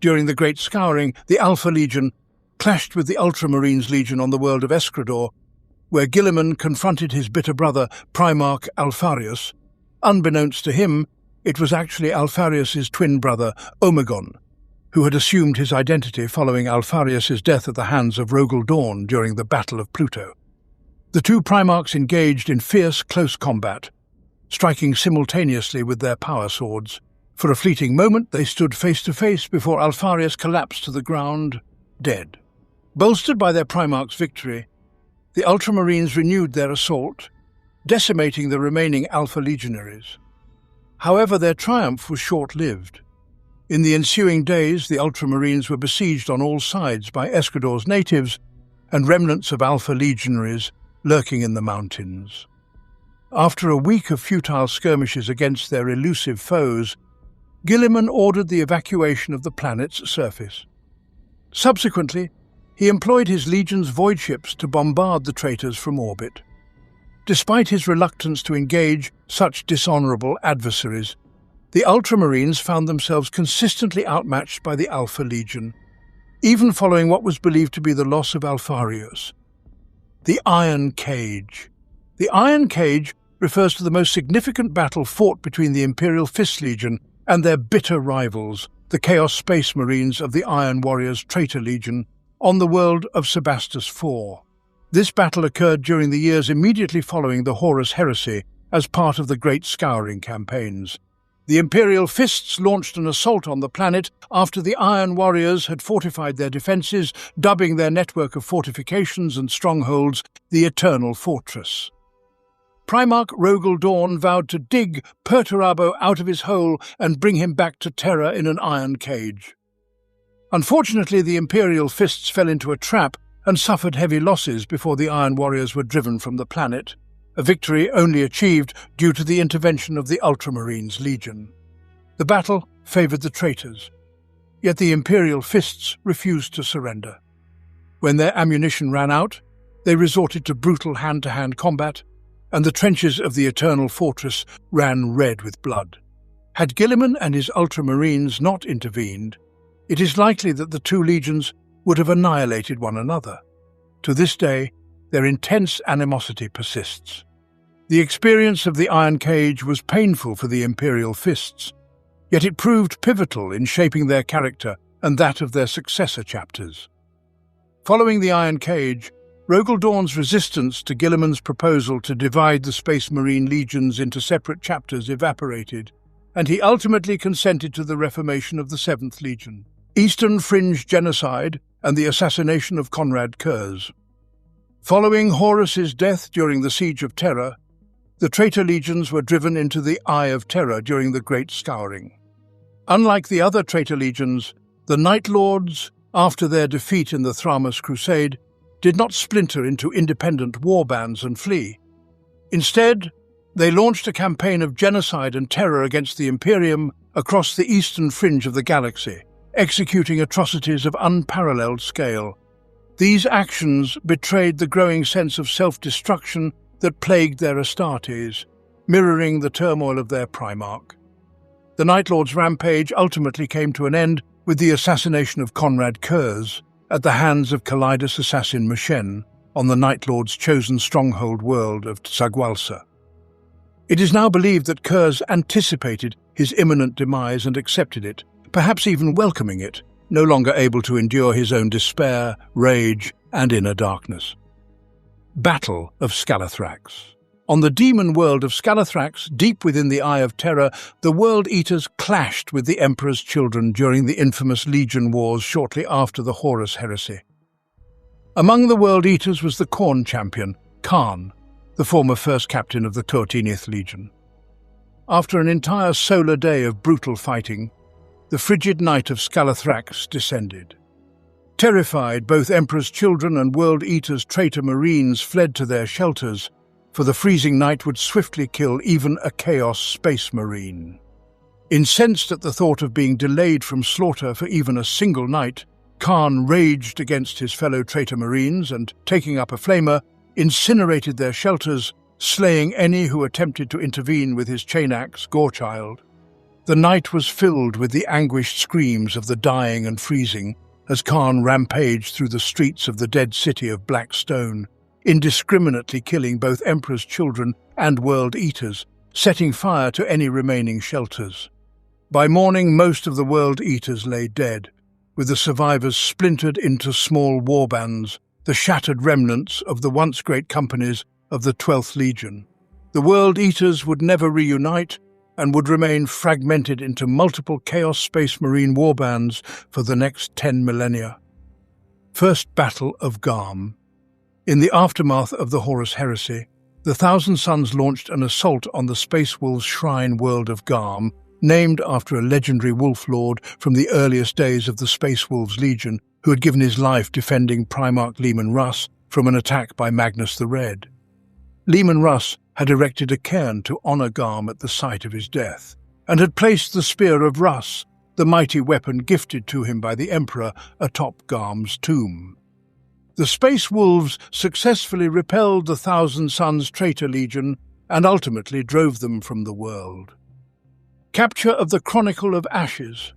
During the Great Scouring, the Alpha Legion clashed with the Ultramarines Legion on the world of Escrador, where Guilliman confronted his bitter brother, Primarch Alfarius. Unbeknownst to him, it was actually Alfarius's twin brother, Omegon, who had assumed his identity following Alfarius's death at the hands of Rogel Dawn during the Battle of Pluto. The two Primarchs engaged in fierce, close combat, striking simultaneously with their power swords. For a fleeting moment, they stood face to face before Alfarius collapsed to the ground, dead. Bolstered by their Primarch's victory, the Ultramarines renewed their assault, decimating the remaining Alpha Legionaries. However, their triumph was short-lived. In the ensuing days, the Ultramarines were besieged on all sides by Escador's natives and remnants of Alpha Legionaries lurking in the mountains. After a week of futile skirmishes against their elusive foes, Guilliman ordered the evacuation of the planet's surface. Subsequently, he employed his legion's void ships to bombard the traitors from orbit. Despite his reluctance to engage such dishonorable adversaries, the Ultramarines found themselves consistently outmatched by the Alpha Legion, even following what was believed to be the loss of Alfarius. The Iron Cage. The Iron Cage refers to the most significant battle fought between the Imperial Fist Legion and their bitter rivals, the Chaos Space Marines of the Iron Warriors Traitor Legion, on the world of Sebastus IV. This battle occurred during the years immediately following the Horus Heresy as part of the Great Scouring campaigns. The Imperial Fists launched an assault on the planet after the Iron Warriors had fortified their defences, dubbing their network of fortifications and strongholds the Eternal Fortress. Primarch Rogel Dawn vowed to dig Perturabo out of his hole and bring him back to Terra in an iron cage. Unfortunately, the Imperial Fists fell into a trap and suffered heavy losses before the Iron Warriors were driven from the planet, a victory only achieved due to the intervention of the Ultramarines Legion. The battle favoured the traitors, yet the Imperial Fists refused to surrender. When their ammunition ran out, they resorted to brutal hand-to-hand combat, and the trenches of the Eternal Fortress ran red with blood. Had Guilliman and his Ultramarines not intervened, it is likely that the two legions would have annihilated one another. To this day, their intense animosity persists. The experience of the Iron Cage was painful for the Imperial Fists, yet it proved pivotal in shaping their character and that of their successor chapters. Following the Iron Cage, Rogel Dawn's resistance to Guilliman's proposal to divide the Space Marine legions into separate chapters evaporated, and he ultimately consented to the reformation of the 7th Legion, Eastern Fringe Genocide, and the assassination of Conrad Kurz. Following Horus's death during the Siege of Terra, the traitor legions were driven into the Eye of Terror during the Great Scouring. Unlike the other traitor legions, the Night Lords, after their defeat in the Thramas Crusade, did not splinter into independent warbands and flee. Instead, they launched a campaign of genocide and terror against the Imperium across the eastern fringe of the galaxy, executing atrocities of unparalleled scale. These actions betrayed the growing sense of self-destruction that plagued their Astartes, mirroring the turmoil of their Primarch. The Night Lord's rampage ultimately came to an end with the assassination of Conrad Kurz at the hands of Kalidas assassin Mushen on the Night Lord's chosen stronghold world of Tsagwalsa. It is now believed that Kurz anticipated his imminent demise and accepted it, perhaps even welcoming it, no longer able to endure his own despair, rage, and inner darkness. Battle of Scalathrax. On the demon world of Scalathrax, deep within the Eye of Terror, the World Eaters clashed with the Emperor's children during the infamous Legion Wars shortly after the Horus Heresy. Among the World Eaters was the Khorne champion, Kharn, the former first captain of the 13th Legion. After an entire solar day of brutal fighting, the frigid night of Scalathrax descended. Terrified, both Emperor's children and World Eaters' traitor marines fled to their shelters, for the freezing night would swiftly kill even a Chaos Space Marine. Incensed at the thought of being delayed from slaughter for even a single night, Kharn raged against his fellow traitor marines and, taking up a flamer, incinerated their shelters, slaying any who attempted to intervene with his chain axe, Gorechild. The night was filled with the anguished screams of the dying and freezing as Kharn rampaged through the streets of the dead city of Black Stone, indiscriminately killing both Emperor's children and World Eaters, setting fire to any remaining shelters. By morning, most of the World Eaters lay dead, with the survivors splintered into small warbands, the shattered remnants of the once great companies of the 12th Legion. The World Eaters would never reunite and would remain fragmented into multiple Chaos Space Marine warbands for the next 10 millennia. First Battle of Garm. In the aftermath of the Horus Heresy, the Thousand Sons launched an assault on the Space Wolves' shrine world of Garm, named after a legendary wolf lord from the earliest days of the Space Wolves Legion, who had given his life defending Primarch Leman Russ from an attack by Magnus the Red. Leman Russ had erected a cairn to honour Garm at the site of his death, and had placed the Spear of Russ, the mighty weapon gifted to him by the Emperor, atop Garm's tomb. The Space Wolves successfully repelled the Thousand Sons Traitor Legion and ultimately drove them from the world. Capture of the Chronicle of Ashes.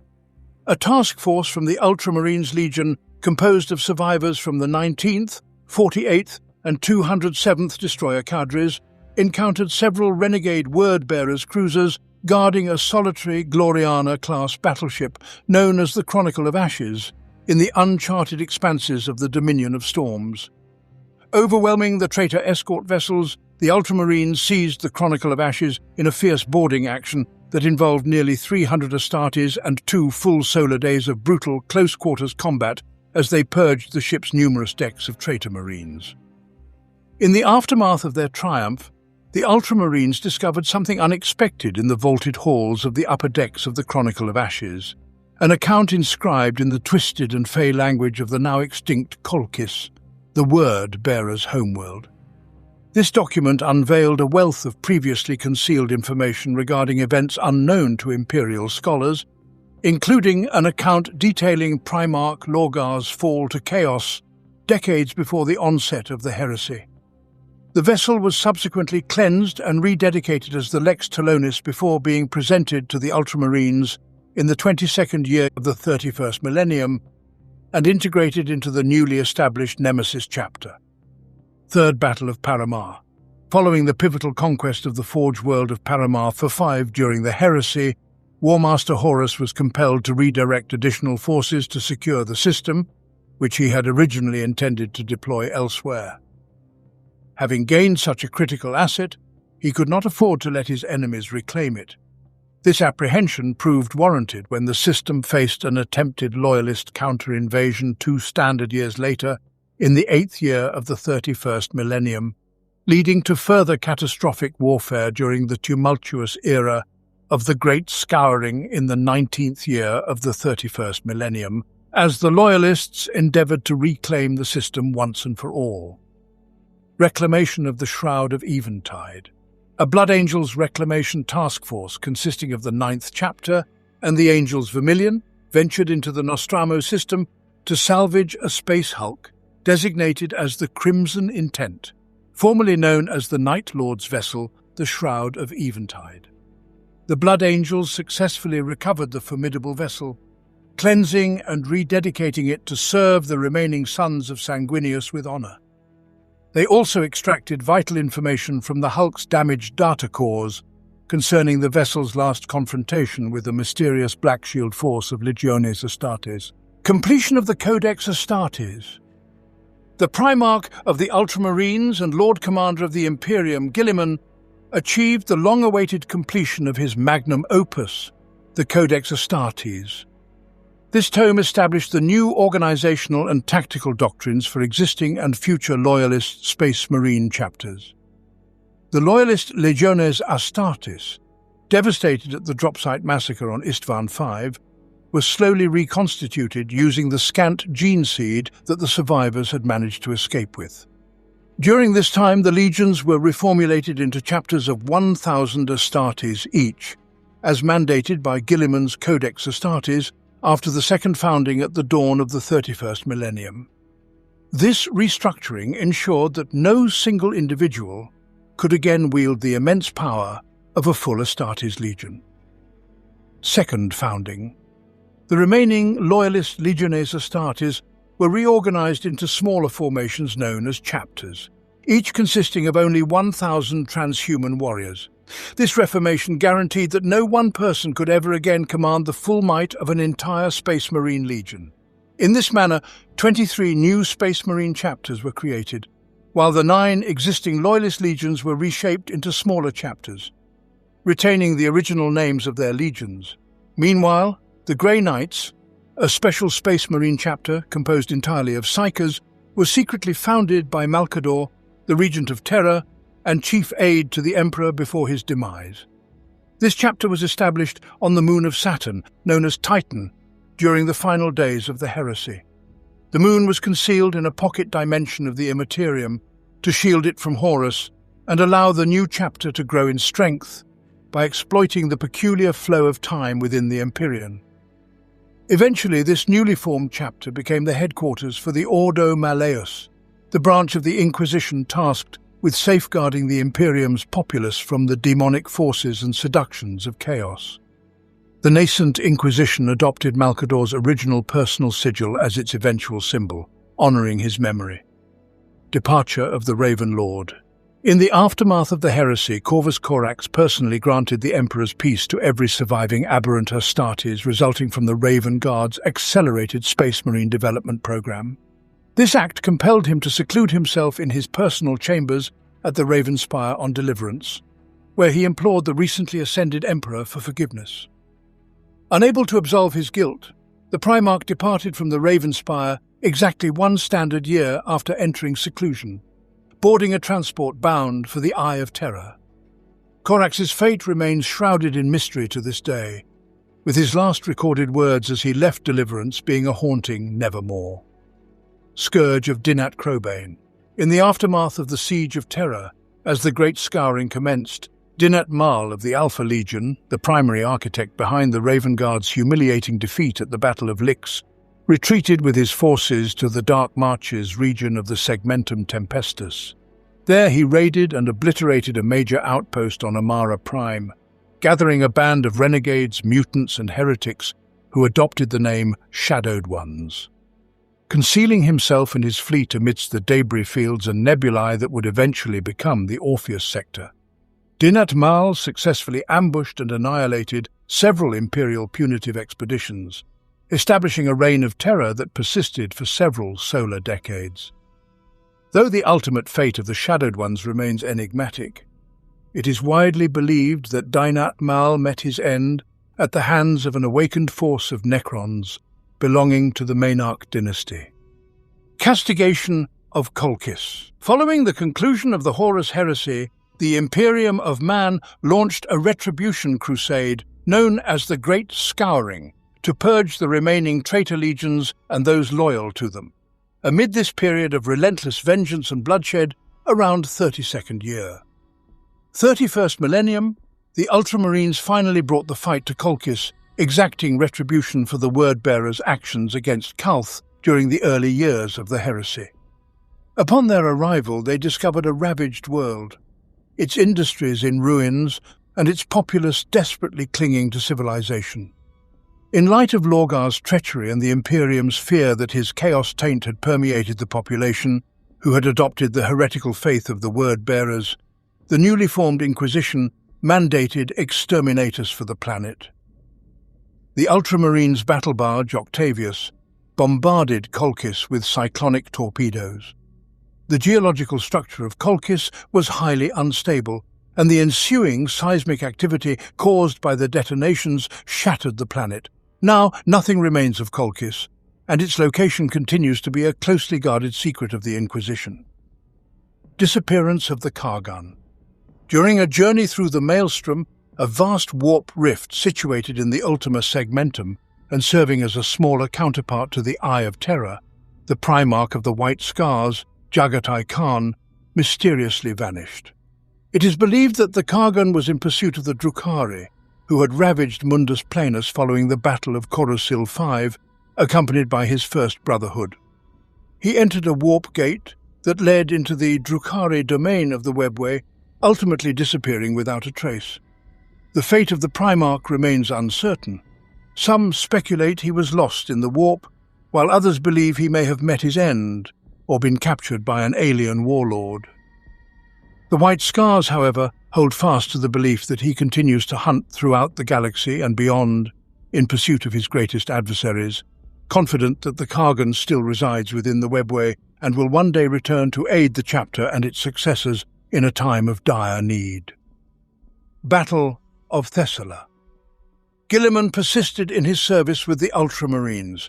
A task force from the Ultramarines Legion, composed of survivors from the 19th, 48th and 207th Destroyer Cadres, encountered several renegade Word-Bearers cruisers guarding a solitary Gloriana-class battleship known as the Chronicle of Ashes, in the uncharted expanses of the Dominion of Storms. Overwhelming the traitor escort vessels, the Ultramarines seized the Chronicle of Ashes in a fierce boarding action that involved nearly 300 Astartes and 2 full solar days of brutal, close-quarters combat as they purged the ship's numerous decks of traitor marines. In the aftermath of their triumph, the Ultramarines discovered something unexpected in the vaulted halls of the upper decks of the Chronicle of Ashes. An account inscribed in the twisted and fey language of the now extinct Kolkis, the Word-Bearer's homeworld. This document unveiled a wealth of previously concealed information regarding events unknown to Imperial scholars, including an account detailing Primarch Lorgar's fall to chaos decades before the onset of the Heresy. The vessel was subsequently cleansed and rededicated as the Lex Talonis before being presented to the Ultramarines in the 22nd year of the 31st millennium and integrated into the newly established Nemesis chapter. Third Battle of Paramar. Following the pivotal conquest of the Forge world of Paramar for 5 during the Heresy, Warmaster Horus was compelled to redirect additional forces to secure the system, which he had originally intended to deploy elsewhere. Having gained such a critical asset, he could not afford to let his enemies reclaim it. This apprehension proved warranted when the system faced an attempted loyalist counter-invasion 2 standard years later, in the 8th year of the 31st millennium, leading to further catastrophic warfare during the tumultuous era of the Great Scouring in the 19th year of the 31st millennium, as the loyalists endeavoured to reclaim the system once and for all. Reclamation of the Shroud of Eventide. A Blood Angels reclamation task force consisting of the 9th chapter and the Angels Vermilion, ventured into the Nostromo system to salvage a space hulk designated as the Crimson Intent, formerly known as the Night Lord's vessel, the Shroud of Eventide. The Blood Angels successfully recovered the formidable vessel, cleansing and rededicating it to serve the remaining sons of Sanguinius with honor. They also extracted vital information from the Hulk's damaged data cores concerning the vessel's last confrontation with the mysterious Black Shield force of Legiones Astartes. Completion of the Codex Astartes. The Primarch of the Ultramarines and Lord Commander of the Imperium, Guilliman, achieved the long-awaited completion of his magnum opus, the Codex Astartes. This tome established the new organizational and tactical doctrines for existing and future Loyalist Space Marine chapters. The Loyalist Legiones Astartes, devastated at the dropsite massacre on Istvan V, was slowly reconstituted using the scant gene seed that the survivors had managed to escape with. During this time, the legions were reformulated into chapters of 1,000 Astartes each, as mandated by Guilliman's Codex Astartes after the second founding at the dawn of the 31st millennium. This restructuring ensured that no single individual could again wield the immense power of a full Astartes legion. Second founding. The remaining Loyalist Legiones Astartes were reorganized into smaller formations known as chapters, each consisting of only 1,000 transhuman warriors. This reformation guaranteed that no one person could ever again command the full might of an entire Space Marine legion. In this manner, 23 new Space Marine chapters were created, while the 9 existing Loyalist legions were reshaped into smaller chapters, retaining the original names of their legions. Meanwhile, the Grey Knights, a special Space Marine chapter composed entirely of Psychers, was secretly founded by Malcador, the Regent of Terra, and chief aide to the Emperor before his demise. This chapter was established on the moon of Saturn, known as Titan, during the final days of the Heresy. The moon was concealed in a pocket dimension of the Immaterium to shield it from Horus and allow the new chapter to grow in strength by exploiting the peculiar flow of time within the Empyrean. Eventually, this newly formed chapter became the headquarters for the Ordo Malleus, the branch of the Inquisition tasked with safeguarding the Imperium's populace from the demonic forces and seductions of chaos. The nascent Inquisition adopted Malcador's original personal sigil as its eventual symbol, honoring his memory. Departure of the Raven Lord. In the aftermath of the heresy, Corvus Corax personally granted the Emperor's peace to every surviving aberrant Astartes resulting from the Raven Guard's accelerated Space Marine development program. This act compelled him to seclude himself in his personal chambers at the Raven Spire on Deliverance, where he implored the recently ascended Emperor for forgiveness. Unable to absolve his guilt, the Primarch departed from the Raven Spire exactly 1 standard year after entering seclusion, boarding a transport bound for the Eye of Terror. Corax's fate remains shrouded in mystery to this day, with his last recorded words as he left Deliverance being a haunting nevermore. Scourge of Dinat Crobane. In the aftermath of the Siege of Terror, as the Great Scouring commenced, Dinat Mal of the Alpha Legion, the primary architect behind the Raven Guard's humiliating defeat at the Battle of Lix, retreated with his forces to the Dark Marches region of the Segmentum Tempestus. There he raided and obliterated a major outpost on Amara Prime, gathering a band of renegades, mutants and heretics who adopted the name Shadowed Ones. Concealing himself and his fleet amidst the debris fields and nebulae that would eventually become the Orpheus sector, Dinat Mal successfully ambushed and annihilated several Imperial punitive expeditions, establishing a reign of terror that persisted for several solar decades. Though the ultimate fate of the Shadowed Ones remains enigmatic, it is widely believed that Dinat Mal met his end at the hands of an awakened force of Necrons belonging to the Maynarch dynasty. Castigation of Colchis. Following the conclusion of the Horus Heresy, the Imperium of Man launched a retribution crusade known as the Great Scouring to purge the remaining traitor legions and those loyal to them. Amid this period of relentless vengeance and bloodshed, around 32nd year. 31st millennium, the Ultramarines finally brought the fight to Colchis exacting retribution for the word-bearers' actions against Kalth during the early years of the heresy. Upon their arrival, they discovered a ravaged world, its industries in ruins and its populace desperately clinging to civilization. In light of Lorgar's treachery and the Imperium's fear that his chaos taint had permeated the population, who had adopted the heretical faith of the word-bearers, the newly formed Inquisition mandated exterminators for the planet. The Ultramarines' battle barge, Octavius, bombarded Colchis with cyclonic torpedoes. The geological structure of Colchis was highly unstable, and the ensuing seismic activity caused by the detonations shattered the planet. Now, nothing remains of Colchis, and its location continues to be a closely guarded secret of the Inquisition. Disappearance of the Kargan. During a journey through the Maelstrom, a vast warp rift situated in the Ultima Segmentum and serving as a smaller counterpart to the Eye of Terror, the Primarch of the White Scars, Jagatai Khan, mysteriously vanished. It is believed that the Kargan was in pursuit of the Drukhari, who had ravaged Mundus Planus following the Battle of Coruscant V, accompanied by his First Brotherhood. He entered a warp gate that led into the Drukhari domain of the Webway, ultimately disappearing without a trace. The fate of the Primarch remains uncertain. Some speculate he was lost in the warp, while others believe he may have met his end or been captured by an alien warlord. The White Scars, however, hold fast to the belief that he continues to hunt throughout the galaxy and beyond in pursuit of his greatest adversaries, confident that the Kargan still resides within the Webway and will one day return to aid the chapter and its successors in a time of dire need. Battle of Thessaly. Guilliman persisted in his service with the Ultramarines,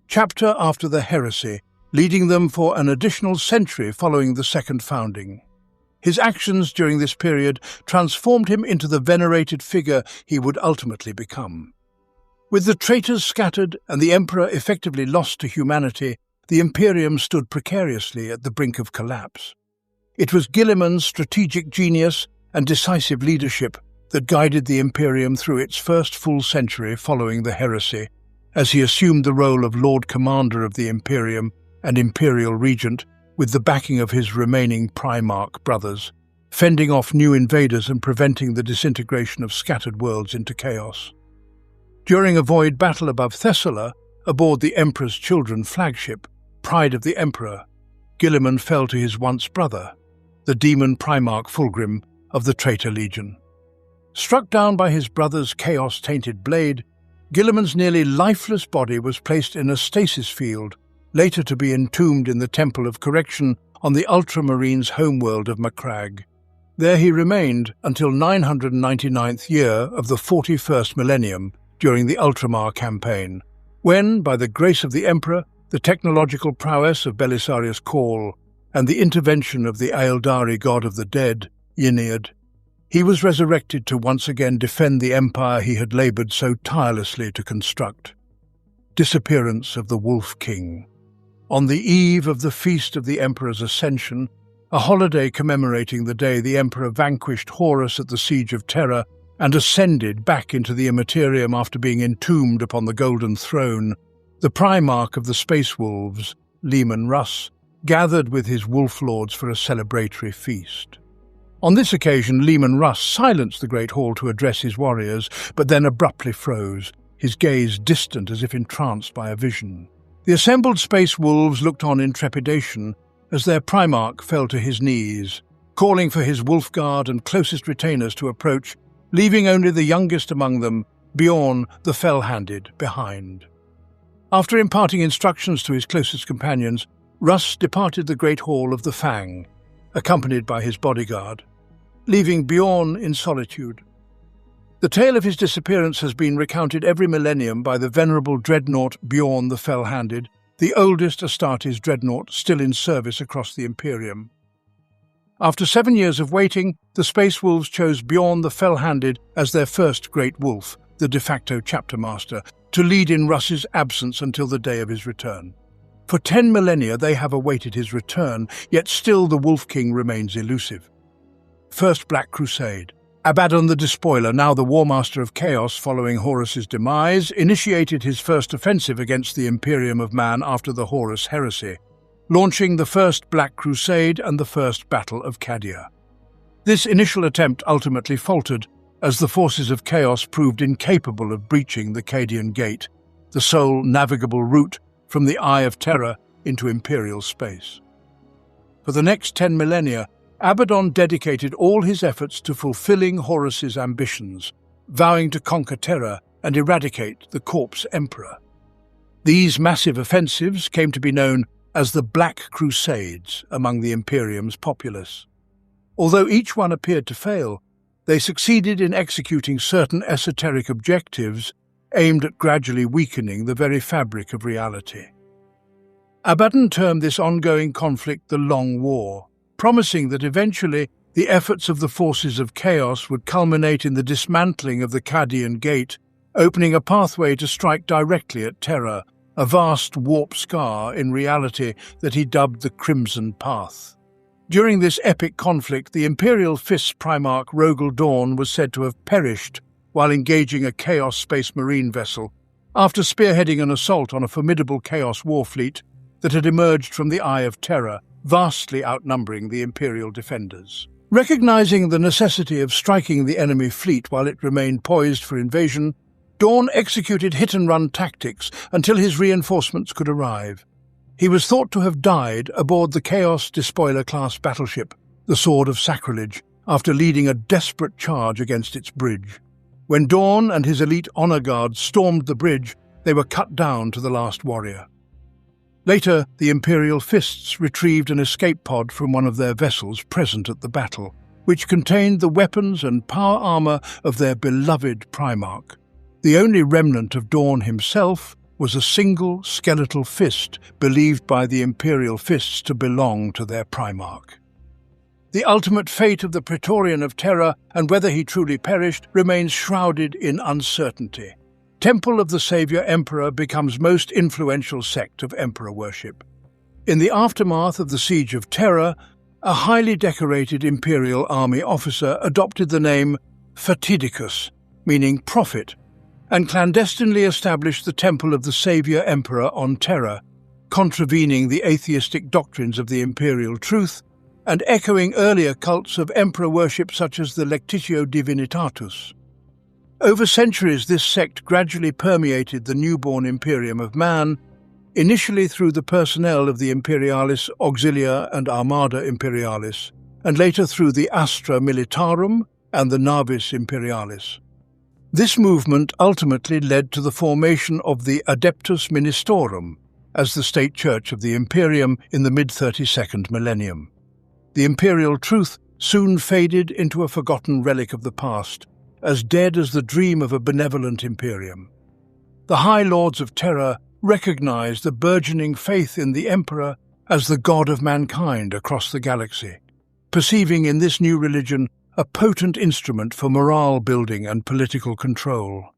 chapter after the Heresy, leading them for an additional century following the second founding. His actions during this period transformed him into the venerated figure he would ultimately become. With the traitors scattered and the Emperor effectively lost to humanity, the Imperium stood precariously at the brink of collapse. It was Guilliman's strategic genius and decisive leadership that guided the Imperium through its first full century following the Heresy, as he assumed the role of Lord Commander of the Imperium and Imperial Regent with the backing of his remaining Primarch brothers, fending off new invaders and preventing the disintegration of scattered worlds into chaos. During a void battle above Thessaly, aboard the Emperor's Children flagship, Pride of the Emperor, Guilliman fell to his once brother, the demon Primarch Fulgrim of the Traitor Legion. Struck down by his brother's chaos-tainted blade, Guilliman's nearly lifeless body was placed in a stasis field, later to be entombed in the Temple of Correction on the Ultramarines' homeworld of Macragge. There he remained until 999th year of the 41st millennium during the Ultramar campaign, when, by the grace of the Emperor, the technological prowess of Belisarius Cawl, and the intervention of the Aeldari god of the dead, Yniad, he was resurrected to once again defend the empire he had laboured so tirelessly to construct. Disappearance of the Wolf King. On the eve of the Feast of the Emperor's Ascension, a holiday commemorating the day the Emperor vanquished Horus at the Siege of Terra and ascended back into the Immaterium after being entombed upon the Golden Throne, the Primarch of the Space Wolves, Leman Russ, gathered with his wolf lords for a celebratory feast. On this occasion, Leman Russ silenced the Great Hall to address his warriors, but then abruptly froze, his gaze distant as if entranced by a vision. The assembled space wolves looked on in trepidation as their Primarch fell to his knees, calling for his wolf guard and closest retainers to approach, leaving only the youngest among them, Bjorn the Fell-Handed, behind. After imparting instructions to his closest companions, Russ departed the Great Hall of the Fang, accompanied by his bodyguard, leaving Bjorn in solitude. The tale of his disappearance has been recounted every millennium by the venerable dreadnought Bjorn the Fell-Handed, the oldest Astartes dreadnought still in service across the Imperium. After 7 years of waiting, the Space Wolves chose Bjorn the Fell-Handed as their first Great Wolf, the de facto chapter master, to lead in Russ's absence until the day of his return. For 10 millennia they have awaited his return, yet still the Wolf King remains elusive. First Black Crusade. Abaddon the Despoiler, now the War Master of Chaos following Horus's demise, initiated his first offensive against the Imperium of Man after the Horus Heresy, launching the First Black Crusade and the First Battle of Cadia. This initial attempt ultimately faltered, as the forces of chaos proved incapable of breaching the Cadian Gate, the sole navigable route from the Eye of Terror into Imperial space. For the next 10 millennia, Abaddon dedicated all his efforts to fulfilling Horus's ambitions, vowing to conquer Terra and eradicate the Corpse Emperor. These massive offensives came to be known as the Black Crusades among the Imperium's populace. Although each one appeared to fail, they succeeded in executing certain esoteric objectives aimed at gradually weakening the very fabric of reality. Abaddon termed this ongoing conflict the Long War, promising that eventually the efforts of the forces of chaos would culminate in the dismantling of the Cadian Gate, opening a pathway to strike directly at Terra, a vast warp scar in reality that he dubbed the Crimson Path. During this epic conflict, the Imperial Fist's Primarch Rogel Dawn was said to have perished while engaging a Chaos Space Marine vessel, after spearheading an assault on a formidable Chaos war fleet that had emerged from the Eye of Terror, vastly outnumbering the Imperial defenders. Recognizing the necessity of striking the enemy fleet while it remained poised for invasion, Dawn executed hit-and-run tactics until his reinforcements could arrive. He was thought to have died aboard the Chaos Despoiler-class battleship, the Sword of Sacrilege, after leading a desperate charge against its bridge. When Dawn and his elite honor guards stormed the bridge, they were cut down to the last warrior. Later, the Imperial Fists retrieved an escape pod from one of their vessels present at the battle, which contained the weapons and power armor of their beloved Primarch. The only remnant of Dawn himself was a single skeletal fist believed by the Imperial Fists to belong to their Primarch. The ultimate fate of the Praetorian of Terror, and whether he truly perished, remains shrouded in uncertainty. Temple of the Savior Emperor becomes most influential sect of emperor worship. In the aftermath of the Siege of Terra, a highly decorated Imperial Army officer adopted the name Fatidicus, meaning prophet, and clandestinely established the Temple of the Savior Emperor on Terra, contravening the atheistic doctrines of the Imperial Truth and echoing earlier cults of emperor worship such as the Lectitio Divinitatus. Over centuries, this sect gradually permeated the newborn Imperium of Man, initially through the personnel of the Imperialis Auxilia and Armada Imperialis, and later through the Astra Militarum and the Navis Imperialis. This movement ultimately led to the formation of the Adeptus Ministorum as the state church of the Imperium in the mid-32nd millennium. The Imperial Truth soon faded into a forgotten relic of the past, as dead as the dream of a benevolent Imperium. The High Lords of Terror recognized the burgeoning faith in the Emperor as the god of mankind across the galaxy, perceiving in this new religion a potent instrument for morale building and political control.